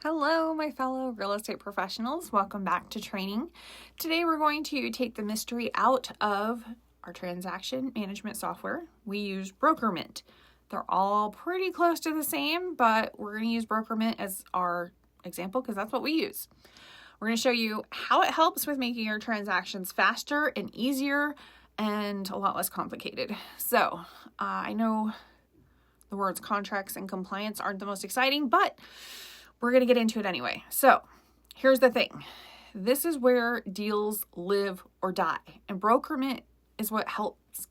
Hello, my fellow real estate professionals. Welcome back to training. Today we're going to take the mystery out of our transaction management software. We use Brokermint. They're all pretty close to the same, but we're going to use Brokermint as our example because that's what we use. We're going to show you how it helps with making your transactions faster and easier and a lot less complicated. So I know the words contracts and compliance aren't the most exciting, but we're going to get into it anyway. So here's the thing. This is where deals live or die. And Brokermint is what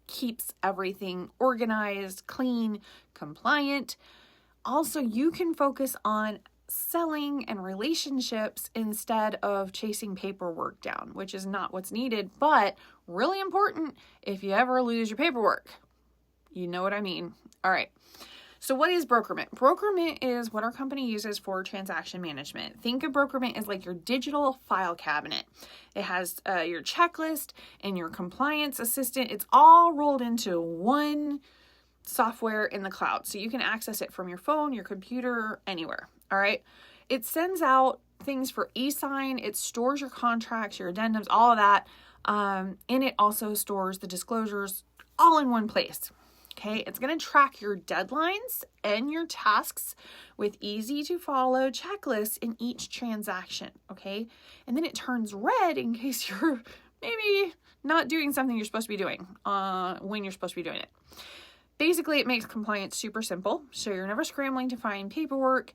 keeps everything organized, clean, compliant. Also, you can focus on selling and relationships instead of chasing paperwork down, which is not what's needed, but really important if you ever lose your paperwork. You know what I mean. All right. So what is Brokermint? Brokermint is what our company uses for transaction management. Think of Brokermint as like your digital file cabinet. It has your checklist and your compliance assistant. It's all rolled into one software in the cloud. So you can access it from your phone, your computer, anywhere. All right. It sends out things for e-sign. It stores your contracts, your addendums, all of that. And it also stores the disclosures all in one place. Okay, it's going to track your deadlines and your tasks with easy to follow checklists in each transaction. Okay, and then it turns red in case you're maybe not doing something you're supposed to be doing when you're supposed to be doing it. Basically, it makes compliance super simple, so you're never scrambling to find paperwork.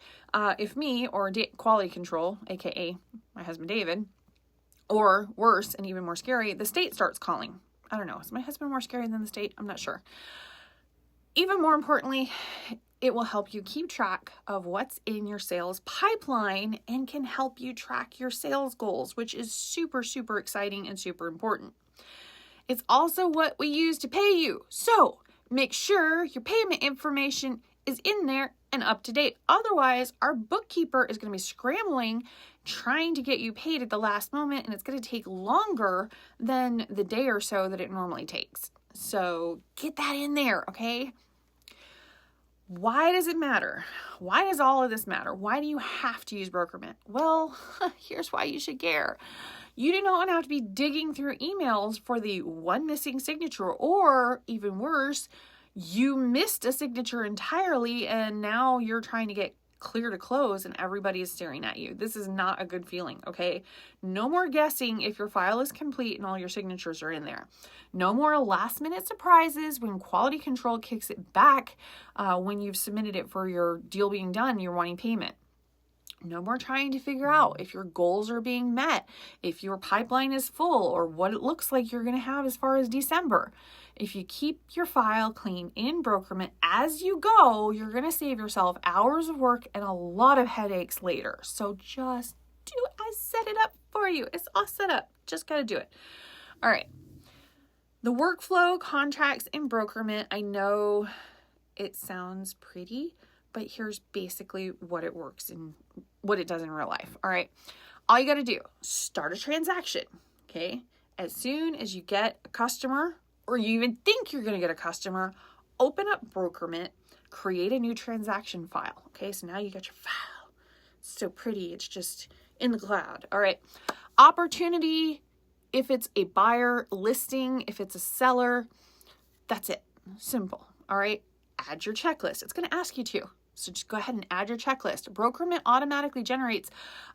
If me or quality control, aka my husband David, or worse and even more scary, the state starts calling. I don't know, is my husband more scary than the state? I'm not sure. Even more importantly, it will help you keep track of what's in your sales pipeline and can help you track your sales goals, which is super, super exciting and super important. It's also what we use to pay you. So make sure your payment information is in there and up to date. Otherwise, our bookkeeper is going to be scrambling, trying to get you paid at the last moment, and it's going to take longer than the day or so that it normally takes. So get that in there, okay? Why does it matter? Why does all of this matter? Why do you have to use Brokermint? Well, here's why you should care. You do not have to be digging through emails for the one missing signature, or even worse, you missed a signature entirely and now you're trying to get clear to close and everybody is staring at you. This is not a good feeling, okay? No more guessing if your file is complete and all your signatures are in there. No more last minute surprises when quality control kicks it back when you've submitted it for your deal being done and you're wanting payment. No more trying to figure out if your goals are being met, if your pipeline is full, or what it looks like you're going to have as far as December. If you keep your file clean in Brokermint as you go, you're going to save yourself hours of work and a lot of headaches later. So just do it. I set it up for you. It's all set up. Just got to do it. All right. The workflow contracts in Brokermint, I know it sounds pretty, but here's basically what it works and what it does in real life. All right. All you got to do, start a transaction. Okay. As soon as you get a customer, or you even think you're going to get a customer, open up Brokermint, create a new transaction file. Okay. So now you got your file. It's so pretty. It's just in the cloud. All right. Opportunity. If it's a buyer, listing, if it's a seller, that's it. Simple. All right. Add your checklist. It's going to ask you to. So just go ahead and add your checklist. Brokermint automatically generates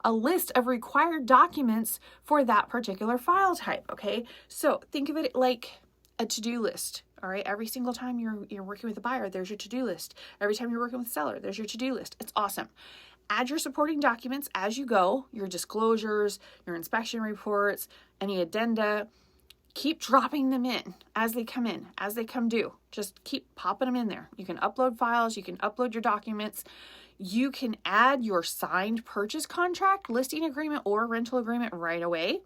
a list of required documents for that particular file type. Okay. So think of it like a to-do list. All right. Every single time you're working with a buyer, there's your to-do list. Every time you're working with a seller, there's your to-do list. It's awesome. Add your supporting documents as you go, your disclosures, your inspection reports, any addenda. Keep dropping them in as they come in, as they come due. Just keep popping them in there. You can upload files. You can upload your documents. You can add your signed purchase contract, listing agreement, or rental agreement right away.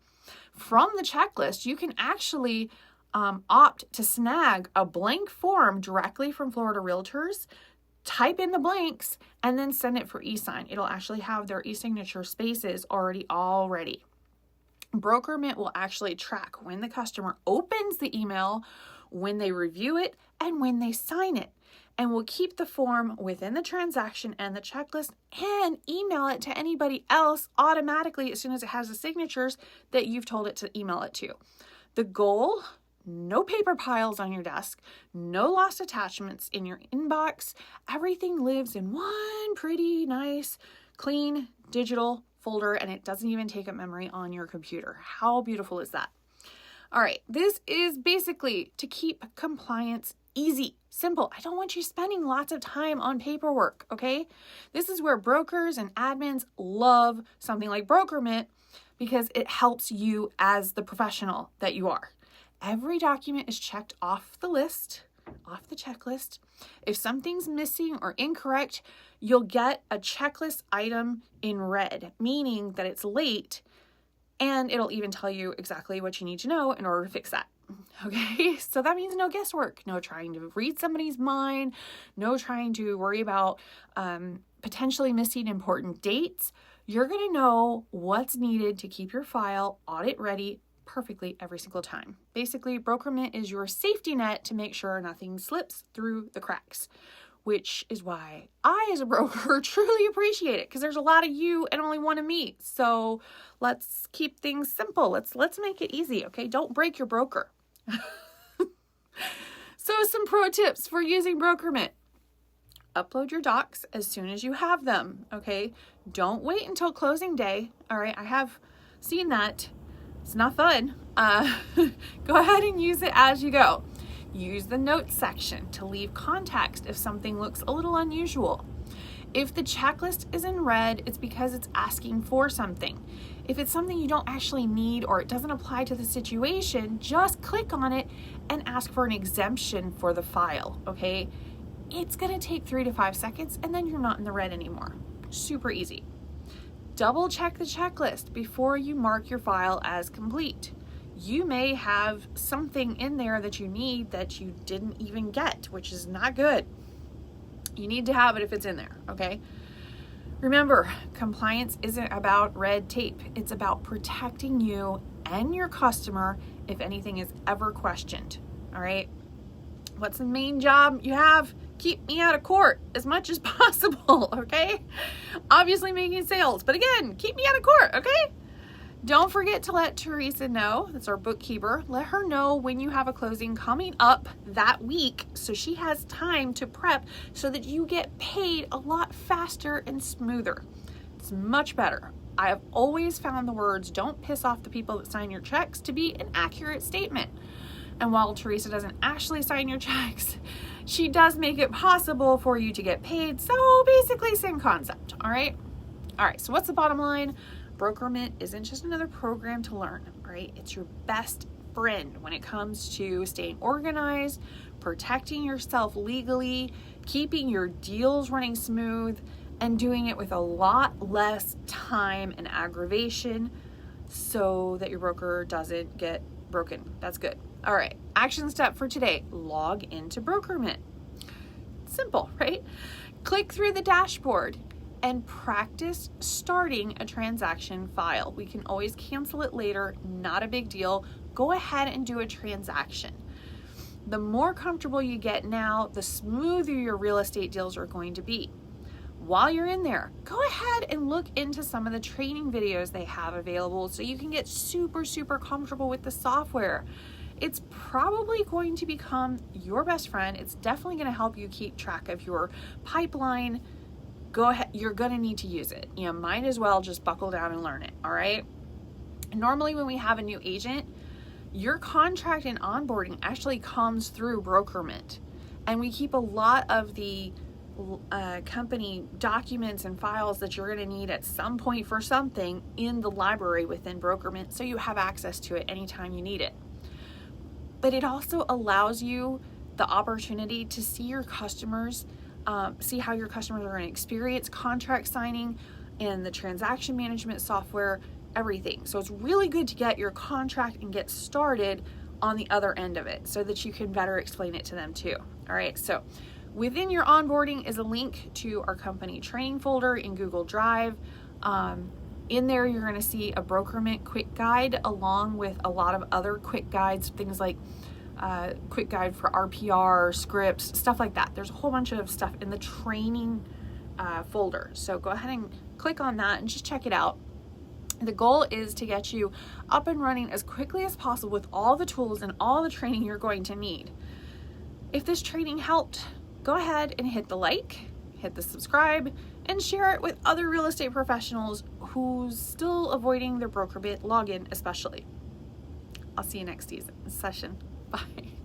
From the checklist, you can actually opt to snag a blank form directly from Florida Realtors, type in the blanks, and then send it for e-sign. It'll actually have their e-signature spaces already all ready. Brokermint will actually track when the customer opens the email, when they review it, and when they sign it. and we'll keep the form within the transaction and the checklist and email it to anybody else automatically as soon as it has the signatures that you've told it to email it to. The goal, no paper piles on your desk, no lost attachments in your inbox. Everything lives in one pretty nice, clean, digital folder, and it doesn't even take up memory on your computer. How beautiful is that? All right, this is basically to keep compliance easy, simple. I don't want you spending lots of time on paperwork, okay? This is where brokers and admins love something like Brokermint because it helps you as the professional that you are. Every document is checked off the list, off the checklist. If something's missing or incorrect, you'll get a checklist item in red, meaning that it's late, and it'll even tell you exactly what you need to know in order to fix that. Okay, so that means no guesswork, no trying to read somebody's mind, no trying to worry about potentially missing important dates. You're going to know what's needed to keep your file audit ready perfectly every single time. Basically, Brokermint is your safety net to make sure nothing slips through the cracks, which is why I, as a broker, truly appreciate it because there's a lot of you and only one of me. So let's keep things simple. Let's make it easy, okay? Don't break your broker. So some pro tips for using Brokermint. Upload your docs as soon as you have them, okay? Don't wait until closing day, all right? I have seen that. It's not fun. Go ahead and use it as you go. Use the notes section to leave context if something looks a little unusual. If the checklist is in red, it's because it's asking for something. If it's something you don't actually need or it doesn't apply to the situation, just click on it and ask for an exemption for the file, okay? It's gonna take 3 to 5 seconds and then you're not in the red anymore. Super easy. Double check the checklist before you mark your file as complete. You may have something in there that you need that you didn't even get, which is not good. You need to have it if it's in there, okay? Remember, compliance isn't about red tape. It's about protecting you and your customer if anything is ever questioned, all right? What's the main job you have? Keep me out of court as much as possible, okay? Obviously making sales, but again, keep me out of court, okay? Don't forget to let Teresa know, that's our bookkeeper, let her know when you have a closing coming up that week so she has time to prep so that you get paid a lot faster and smoother. It's much better. I have always found the words, "don't piss off the people that sign your checks," to be an accurate statement. And while Teresa doesn't actually sign your checks, she does make it possible for you to get paid. So basically same concept, all right? All right, so what's the bottom line? Brokermint isn't just another program to learn, right? It's your best friend when it comes to staying organized, protecting yourself legally, keeping your deals running smooth, and doing it with a lot less time and aggravation so that your broker doesn't get broken. That's good. All right, action step for today, log into Brokermint. Simple, right? Click through the dashboard and practice starting a transaction file. We can always cancel it later, not a big deal. Go ahead and do a transaction. The more comfortable you get now, the smoother your real estate deals are going to be. While you're in there, go ahead and look into some of the training videos they have available so you can get super, super comfortable with the software. It's probably going to become your best friend. It's definitely going to help you keep track of your pipeline. Go ahead, you're going to need to use it. You know, might as well just buckle down and learn it, all right? Normally when we have a new agent, your contract and onboarding actually comes through Brokermint. And we keep a lot of the company documents and files that you're going to need at some point for something in the library within Brokermint so you have access to it anytime you need it. But it also allows you the opportunity to see your customers, see how your customers are going to experience contract signing and the transaction management software, everything. So it's really good to get your contract and get started on the other end of it so that you can better explain it to them too. All right, so within your onboarding is a link to our company training folder in Google Drive. In there, you're going to see a Brokermint quick guide along with a lot of other quick guides, things like quick guide for RPR, scripts, stuff like that. There's a whole bunch of stuff in the training folder. So go ahead and click on that and just check it out. The goal is to get you up and running as quickly as possible with all the tools and all the training you're going to need. If this training helped, go ahead and hit the like, hit the subscribe, and share it with other real estate professionals who's still avoiding their Brokermint login especially. I'll see you next session. Bye.